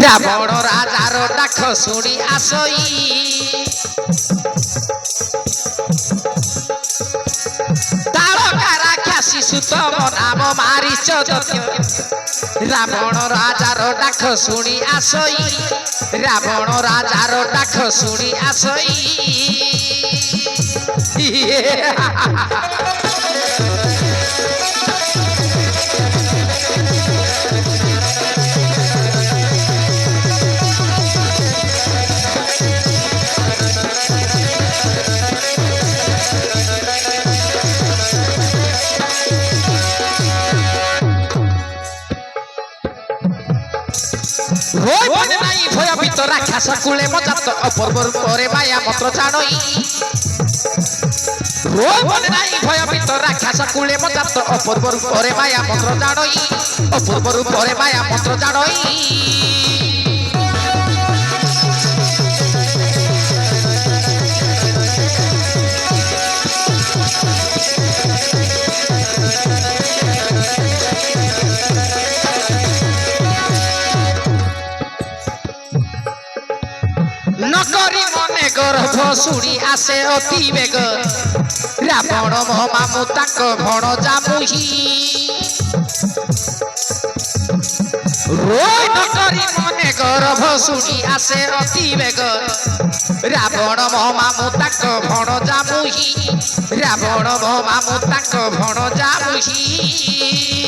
रावण राजार डाक शुणी आसई ताड़का राक्षसी सुतम नाम मारीच रावण राजार डाक शुणी आसई रावण राजार डाक शुणी आसई भयभीत राक्षस कूले मजात अपूर्व रूपरे माया मंत्र जाणई भयभीत राक्षस कूले मजात अपूर्व रूपरे माया मंत्र जाणई अपूर्व रूपरे माया मंत्र जाणई नकरी मने गर्भ शुणी आसे अति बेग रावण मामू ताक भण जामुही नकरी मने गर्भ शुणी आसे अति बेग रावण मामू ताक भण जामुही रावण मामू ताक भण जामुही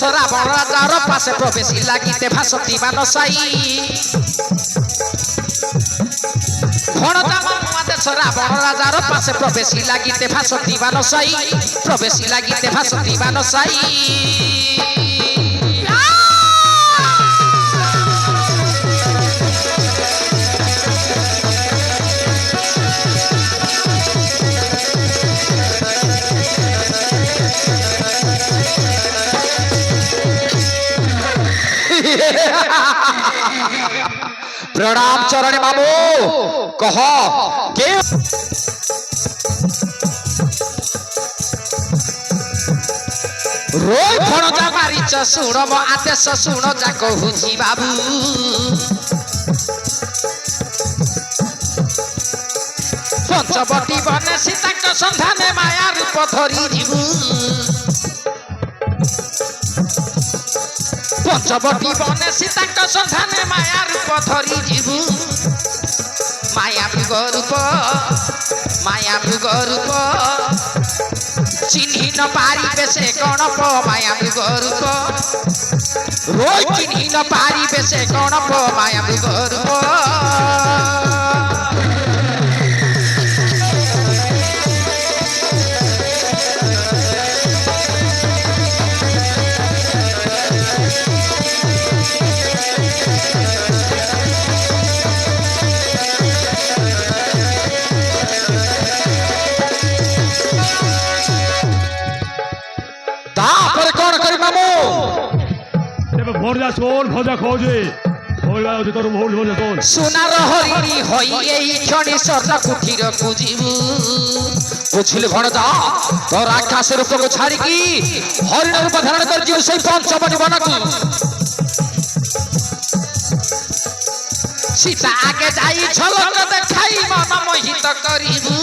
रावण राजार पासे प्रवेशी लागिते भासती मानसाई रावण राजार पासे प्रवेशी लागिते भासती मानसाई प्रवेशी लागिते भासती मानसाई प्रणाम चरण बाबू कह के रोई फणजा मारीच शुण मो आदेश शुण जा कहूची बाबू पंचवटी बने सीता सन्धाने माया रूप धरी जीवू पंचवटी बने सीता सन्धाने माया रूप धरी जीवू माया मृग रूप चिन्ही न पारिबे से गणप माया मृग रूप रोई चिन्ही न पारिबे से गणप माया मृग रूप भोजा सोन भोजा खोजे तोर भोजा सोन सोनार हरिणी होई एई क्षणी स्वर्ग कुठीर कुजिबु बुझिल भणजा तोर आकाश रूप को छाड़ी की हरिण रूप धारण कर जीव सही पंचवटी बनकु सीता आगे जाई झलक देखाई मन मोहित करिबु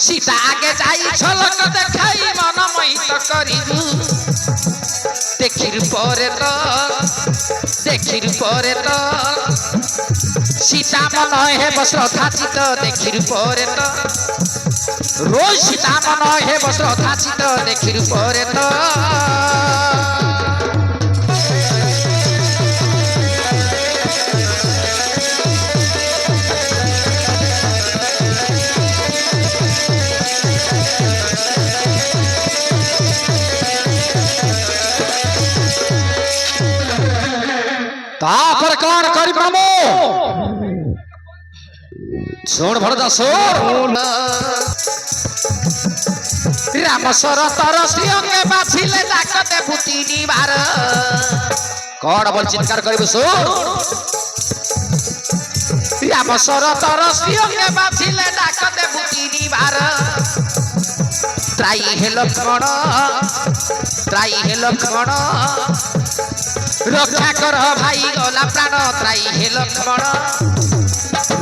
सीता आगे जाई झलक देखाई मन मोहित करिबु देखिर परे तो सीता मन हेब श्रद्धाचित देखिर परे तो रोज सीता मन हेब श्रद्धाचित देखिर परे तो तापर कौन करी प्रभु শোন ভরদা শোন রাম শরতর শ্রীঅঙ্গে বাছিলে ডাকতে ভূতি নিবার কড় বল চিৎকার করিব শোন রাম শরতর শ্রীঅঙ্গে বাছিলে ডাকতে ভূতি নিবার ত্রাই হে লক্ষ্মণ রক্ষা কর ভাই গলা প্রাণ ত্রাই হে লক্ষ্মণ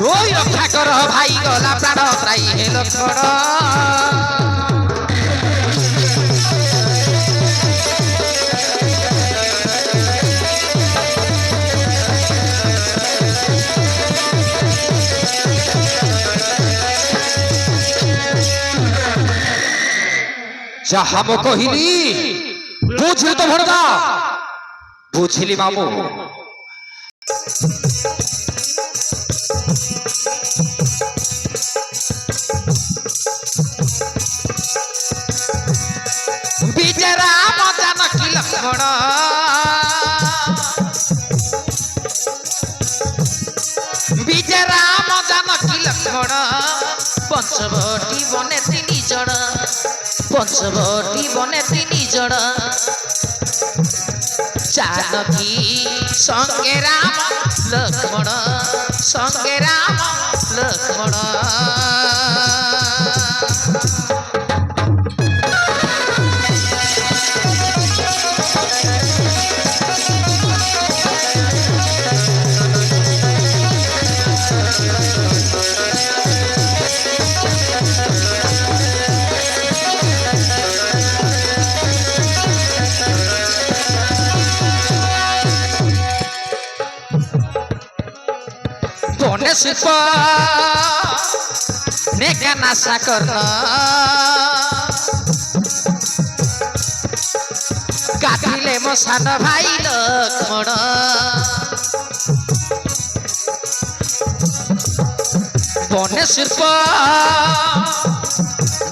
ওই রক্ষা কর ভাই গলা প্রাণ ত্রাই হে লক্ষ্মণ যাহা মো কহিলি বুঝলি তো ভরদা বুঝলি মামু বিজয় রাম জানকী লক্ষ্মণ বিজয় রাম জানকী লক্ষ্মণ পঞ্চবটি বনে তিনি জড় পঞ্চবটি বনে তিনি জড় জানকী সঙ্গে রাম লক্ষ্মণ সঙ্গে রাম লক্ষ্মণ বনে শিল্প নেকা নাশা করল কাটিলে মো সান ভাই লক্ষ্মণ বনে শিল্প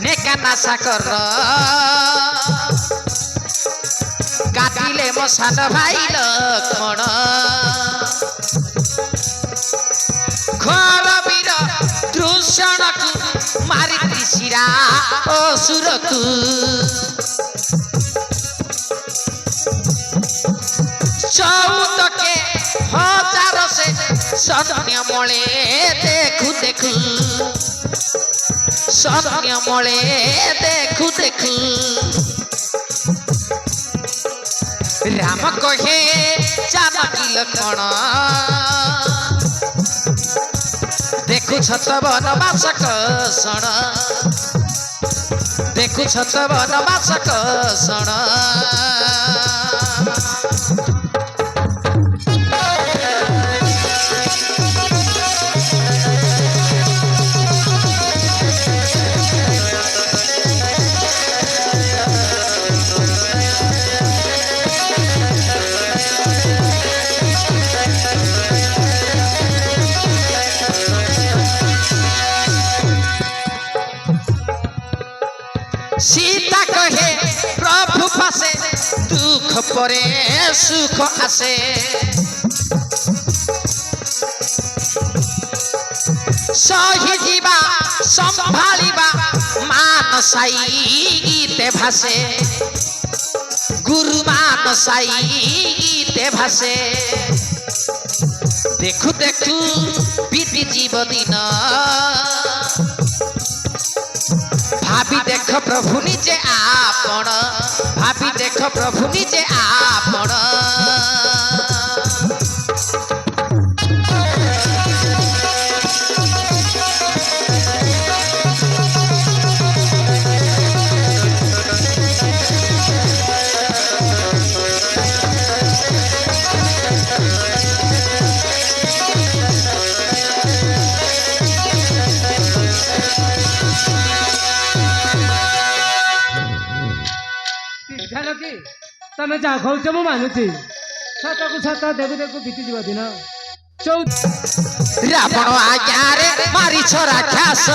নেকা নাশা করল কাটিলে মো সান ভাই লক্ষ্মণ ঘর বীর দূষণকু মারি শিরা অসুরকু চৌদকে হাজার সে সৈন্য মলে দেখু দেখু সৈন্য মলে দেখু দেখু রাম কহে জানকী লক্ষ্মণ দেখু ছত বনবাস কষণ দেখু ছত বনবাস কষণ सीता कहे प्रभु फासे दुख परे सुख आसे सही जीवा संभालिबा मान साई गीते भासे गुरु मान साई गीते भासे देखु देखु बीती जीव दिन भाभी देख प्रभु निजे आपण भाभी देख प्रभु निजे आपण तमें जा कौच मु मानुची सत को सत देखु देखु बीती जीव दिन रावण आज्ञा रे मारी छोरा ख्यास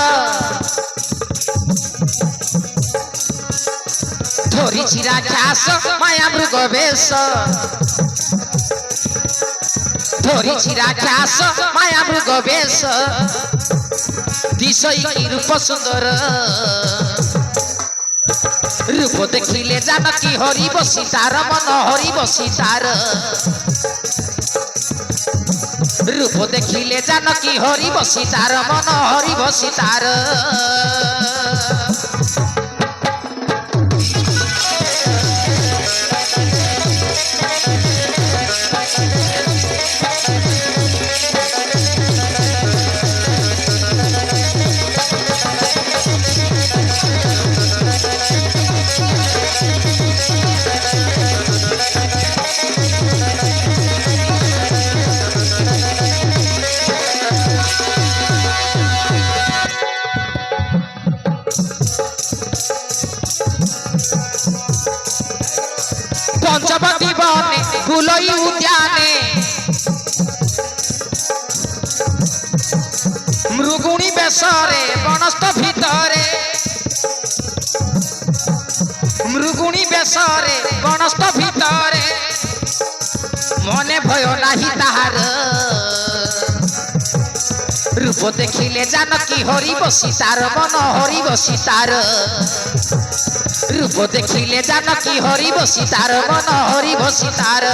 धोरी छिरा ख्यास माया मृग वेश धोरी छिरा ख्यास माया मृग वेश দিশই কি রূপ সুন্দর রূপ দেখিলে জানকী হরিব সীতার মন হরিব সীতার রূপ দেখিলে জানকী হরিব সীতার মন হরিব সীতার পঞ্চবতী বনে ফুলই উদ্যানে মৃগুণী বেশরে বনস্থ ভিতরে মৃগুণী বেশরে বনস্থ ভিতরে মনে ভয় নাহি তাহার রূপ দেখিলে জানকী হরিব সীতার মন হরিব সীতার রূপ দেখিলে জানকী হরিব সীতার মন হরিব সীতার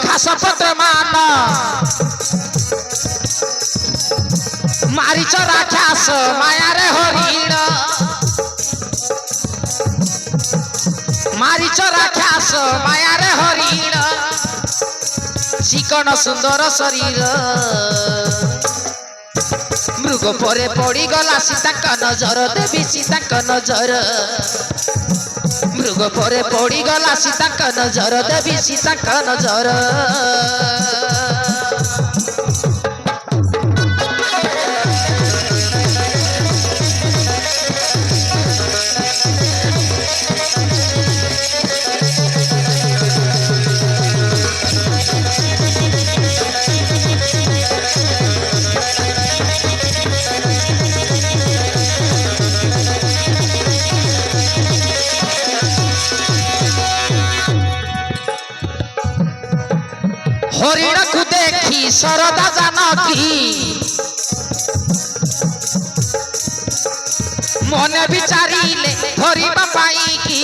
ঘাসপত্র মান মারিচ রাক্ষাস মায়ারে হরিণ মারিচ রাক্ষাস মায়ারে হরিণ চিকন সুন্দর শরীর মৃগ পরে পড়িগলা সীতাଙ୍କ নজର দেবী ସୀତାଙ୍କ ନଜର মৃগ পরে পড়িগলা সীতাଙ୍କ নজর দেবী সীতাଙ୍କ নজর হরিণকু দেখি শরদা জানকী মনে বিচারিলে ধরিবা পাইকি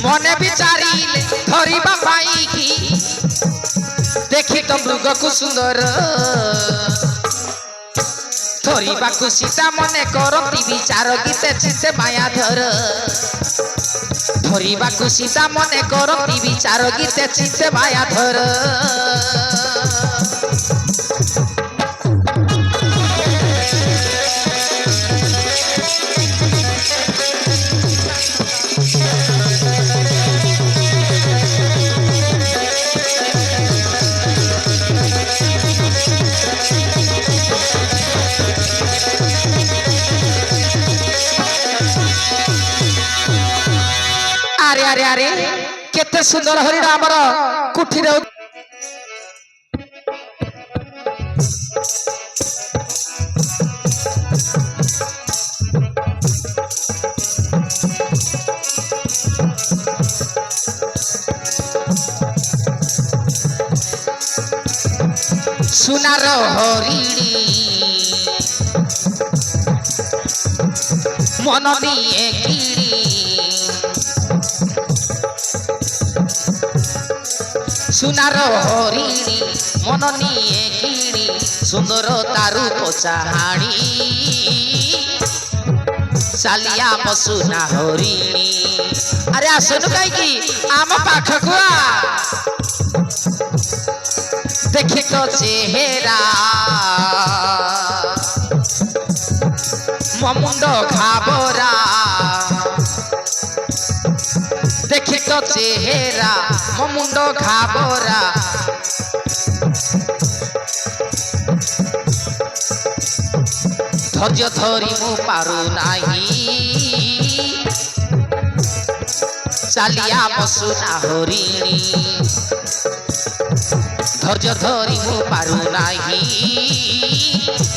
মনে বিচারিলে ধরিবা পাইকি দেখি তো মৃগকু সুন্দর ধরিବାକୁ ସୀତା ମନେ କରନ୍ତି ବିଚାର ଗୀତେ ଚିତେ ମାୟାଧର ଧରିବାକୁ ସୀତା ମନେ କରନ୍ତି ବିଚାର ଗୀତେ ଚିତେ ମାୟାଧର আরে আরে আরে কেতে সুন্দর হরিণ আমার কুঠিরে সোনার হরিণী মন দিয়ে কিড়ি সোনার হরিণী মন নিয়ে কিড়ি সুন্দর তারু পোচাহাণী চালিয়া মসুনা হরিণী আরে আসুন কাইকি আম পাখকু দেখি তো চেহারা মমুন্ড ঘাবরা দেখি ଦେଖିଛ ଚେହେରା ମୋ ମୁଣ୍ଡ ଘାବରା ଧୈର୍ଯ୍ୟ ଧରି ମୁଁ ପାରୁନାହିଁ ଚାଲିଆ ବସୁନା ହରିଣୀ ଧୈର୍ଯ୍ୟ ଧରି ମୁଁ ପାରୁନାହିଁ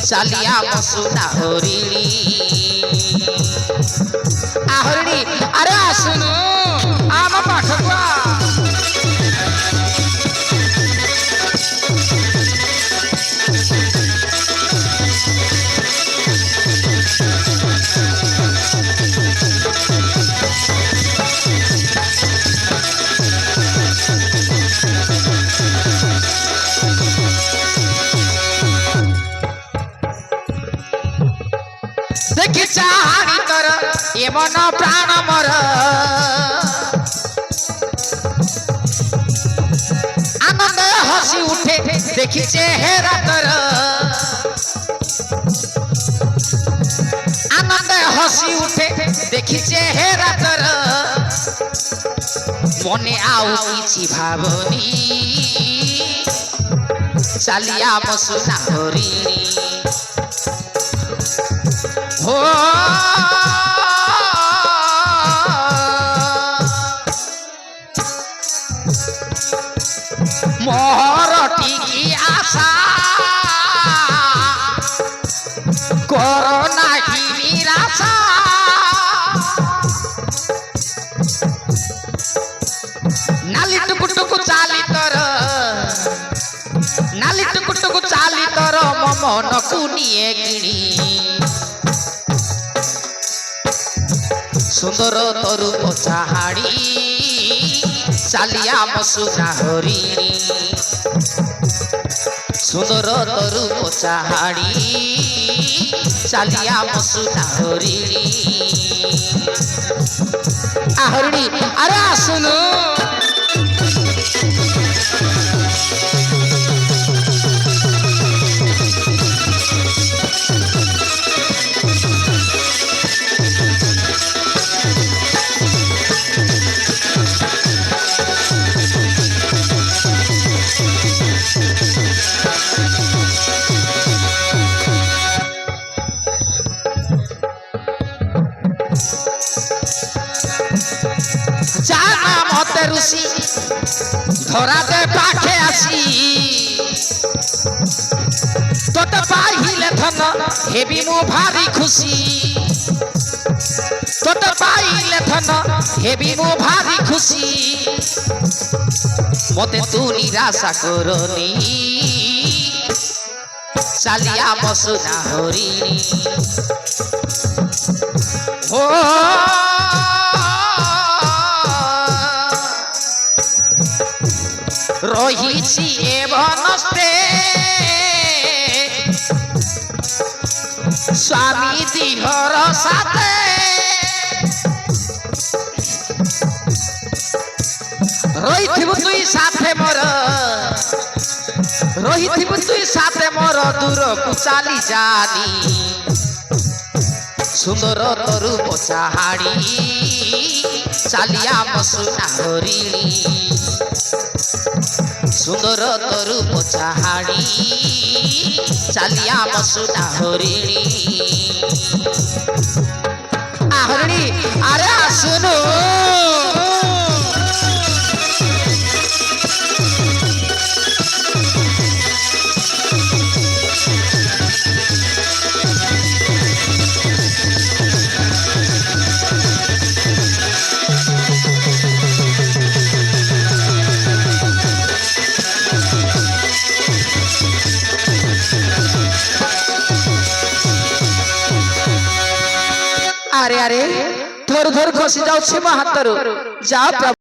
ଚାଲିଆ ବସୁନା ହରିଣୀ ହରିଣୀ ଆରେ ଆସୁନୁ ଆମ ପାଖକୁ ଆ দেখি চাহানি তর এ মন প্রাণ মর আনন্দ হসি উঠে দেখি চেহারা তর আনন্দ হসি উঠে দেখি চেহারা তর মনে আউ কিছু ভাবনি চালিয়া বসুনা হরিণী हो मोहरटी की आशा कोरोना की निराशा नाली टुकुटुकु चाली तर नाली टुकुटुकु चाली तर मन कुनिए किणी सुंदर तरु चाहाड़ी चालिया बसुना हरिणी सुंदर तरु चाहाड़ी चालिया बसुना हरिणी हरिणी अरे सुनो जाना मते ऋषि धरा दे पाखे आसी तोते पाइले धन हेबी मु भारी खुशी तोते पाइले धन हेबी मु भारी खुशी मते तू निराशा करनी चालिया बसुना हरिणी हो রহিছি এ বনস্তে স্বামী দিহর সাথে রহিথিবু তুই সাথে মোর রহিথিবু তুই সাথে মোর দূরকু চালি জানি সুন্দর তরু চাহাড়ি চালিয়া বসুনা হরিণী सुंदर तरु चाहाड़ी चालिया बसुना हरिणी हरिणी अरे सुनो अरे अरे थोर थोर खसी जाऊ मो हाथ जाओ